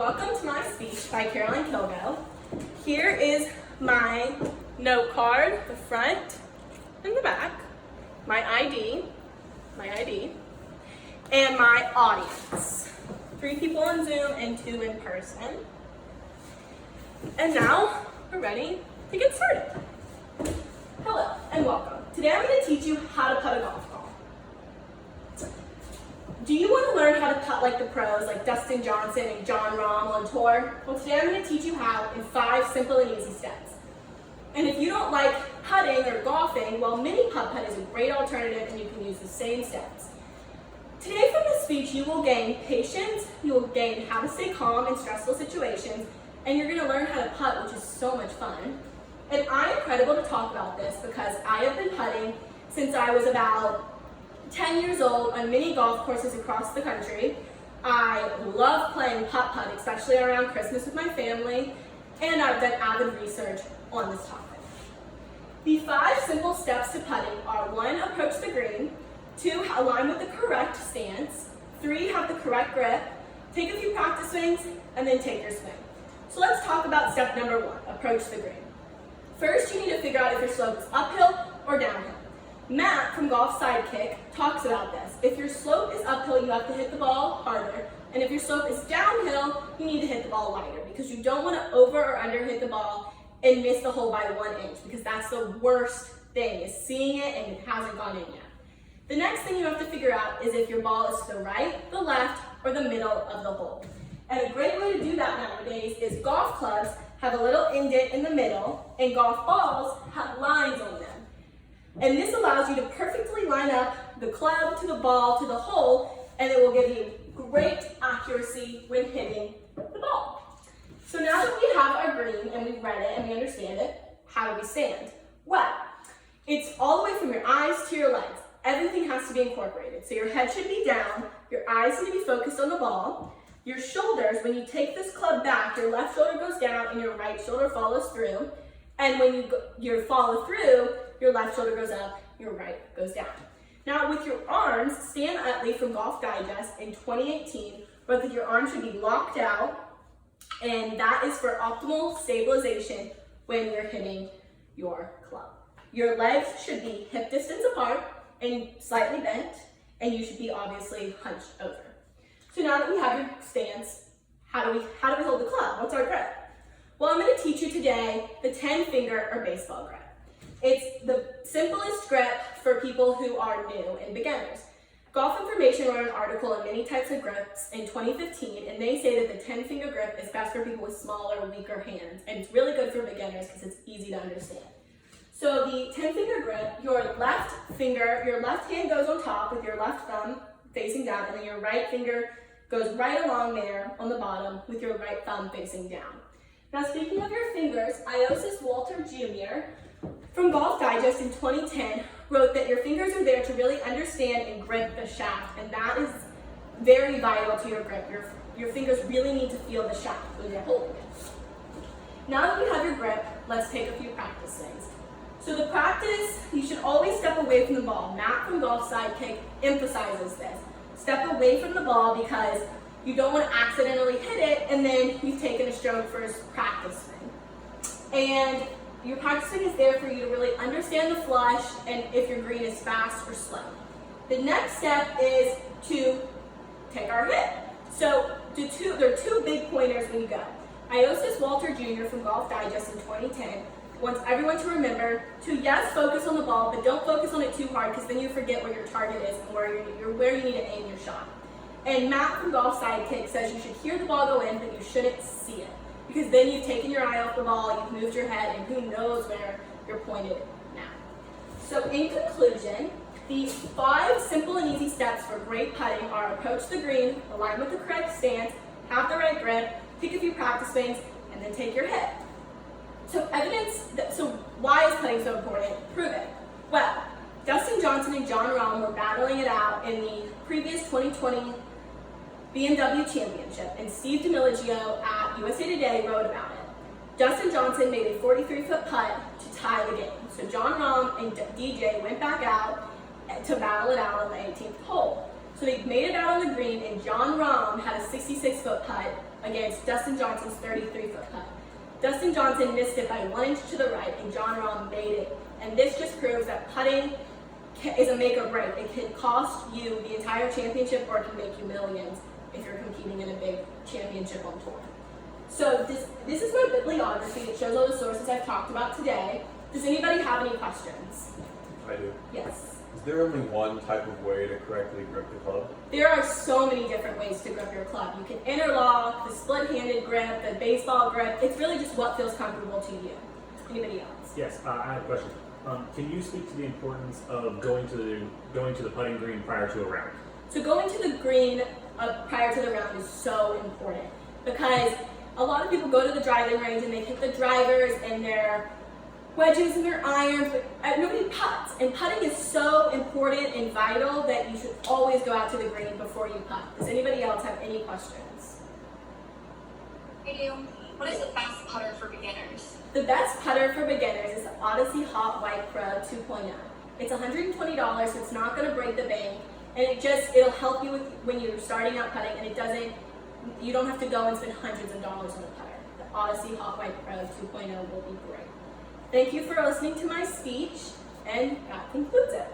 Welcome to my speech by Killgo. Here is my note card, the front and the back, my ID, and my audience. 3 people on Zoom and 2 in person. And now we're ready to get started. Hello and welcome. Today I'm going to teach you how to putt a golf ball. Do you want to learn how to putt like the pros, like Dustin Johnson and Jon Rahm on tour? Well, today I'm going to teach you how in 5 simple and easy steps. And if you don't like putting or golfing, well, mini putt is a great alternative and you can use the same steps. Today from this speech, you will gain patience, you will gain how to stay calm in stressful situations, and you're going to learn how to putt, which is so much fun. And I am credible to talk about this because I have been putting since I was about 10 years old on mini golf courses across the country. I love playing putt-putt, especially around Christmas with my family, and I've done avid research on this topic. The 5 simple steps to putting are 1, approach the green, 2, align with the correct stance, 3, have the correct grip, take a few practice swings, and then take your swing. So let's talk about step number 1, approach the green. First, you need to figure out if your slope is uphill or downhill. Matt from Golf Sidekick talks about this. If your slope is uphill, you have to hit the ball harder, and if your slope is downhill, you need to hit the ball wider because you don't want to over or under hit the ball and miss the hole by 1 inch because that's the worst thing, is seeing it and it hasn't gone in yet. The next thing you have to figure out is if your ball is to the right, the left, or the middle of the hole. And a great way to do that nowadays is golf clubs have a little indent in the middle and golf balls have lines on them. And this allows you to perfectly line up the club to the ball to the hole, and it will give you great accuracy when hitting the ball. So now that we have our green and we've read it and we understand it, how do we stand? Well, it's all the way from your eyes to your legs. Everything has to be incorporated. So your head should be down, your eyes need to be focused on the ball. Your shoulders, when you take this club back, your left shoulder goes down and your right shoulder follows through. And when you follow through, your left shoulder goes up, your right goes down. Now with your arms, Stan Utley from Golf Digest in 2018 wrote that your arms should be locked out, and that is for optimal stabilization when you're hitting your club. Your legs should be hip distance apart and slightly bent, and you should be obviously hunched over. So now that we have your stance, how do we hold the club? What's our grip? Well, I'm going to teach you today the 10-finger or baseball grip. It's the simplest grip for people who are new and beginners. Golf Information wrote an article on many types of grips in 2015, and they say that the 10-finger grip is best for people with smaller, weaker hands, and it's really good for beginners because it's easy to understand. So the 10-finger grip, your left hand goes on top with your left thumb facing down, and then your right finger goes right along there on the bottom with your right thumb facing down. Now, speaking of your fingers, Iosis Walter Jr. from Golf Digest in 2010 wrote that your fingers are there to really understand and grip the shaft, and that is very vital to your grip. Your fingers really need to feel the shaft when you're holding it. Now that you have your grip, let's take a few practice swings. So the practice, you should always step away from the ball. Matt from Golf Sidekick emphasizes this. Step away from the ball because you don't want to accidentally hit it and then you've taken a stroke for a practice swing. And your practice swing is there for you to really understand the flush and if your green is fast or slow. The next step is to take our hit. So there are 2 big pointers when you go. Iosis Walter Jr. from Golf Digest in 2010 wants everyone to remember to, yes, focus on the ball, but don't focus on it too hard because then you forget where your target is and where you need to aim your shot. And Matt from Golf Sidekick says you should hear the ball go in, but you shouldn't see it. Because then you've taken your eye off the ball, you've moved your head, and who knows where you're pointed now. So in conclusion, the 5 simple and easy steps for great putting are approach the green, align with the correct stance, have the right grip, take a few practice swings, and then take your hit. So why is putting so important? Prove it. Well, Dustin Johnson and Jon Rahm were battling it out in the previous 2020 BMW Championship, and Steve DiMeligio at USA Today wrote about it. Dustin Johnson made a 43-foot putt to tie the game. So Jon Rahm and DJ went back out to battle it out on the 18th hole. So they made it out on the green, and John Rahm had a 66-foot putt against Dustin Johnson's 33-foot putt. Dustin Johnson missed it by 1 inch to the right, and John Rahm made it. And this just proves that putting is a make or break. It can cost you the entire championship, or it can make you millions if you're competing in a big championship on tour. So this is my bibliography. It shows all the sources I've talked about today. Does anybody have any questions? I do. Yes. Is there only one type of way to correctly grip the club? There are so many different ways to grip your club. You can interlock, the split-handed grip, the baseball grip. It's really just what feels comfortable to you. Anybody else? Yes, I have a question. Can you speak to the importance of going to the putting green prior to a round? So going to the green prior to the round is so important because a lot of people go to the driving range and they hit the drivers and their wedges and their irons, but nobody putts. And putting is so important and vital that you should always go out to the green before you putt. Does anybody else have any questions? I do. What is the best putter for beginners? The best putter for beginners is the Odyssey Hot White Pro 2.0. It's $120, so it's not going to break the bank, and it'll help you when you're starting out putting, and you don't have to go and spend hundreds of dollars on a putter. The Odyssey Hot White Pro 2.0 will be great. Thank you for listening to my speech, and that concludes it.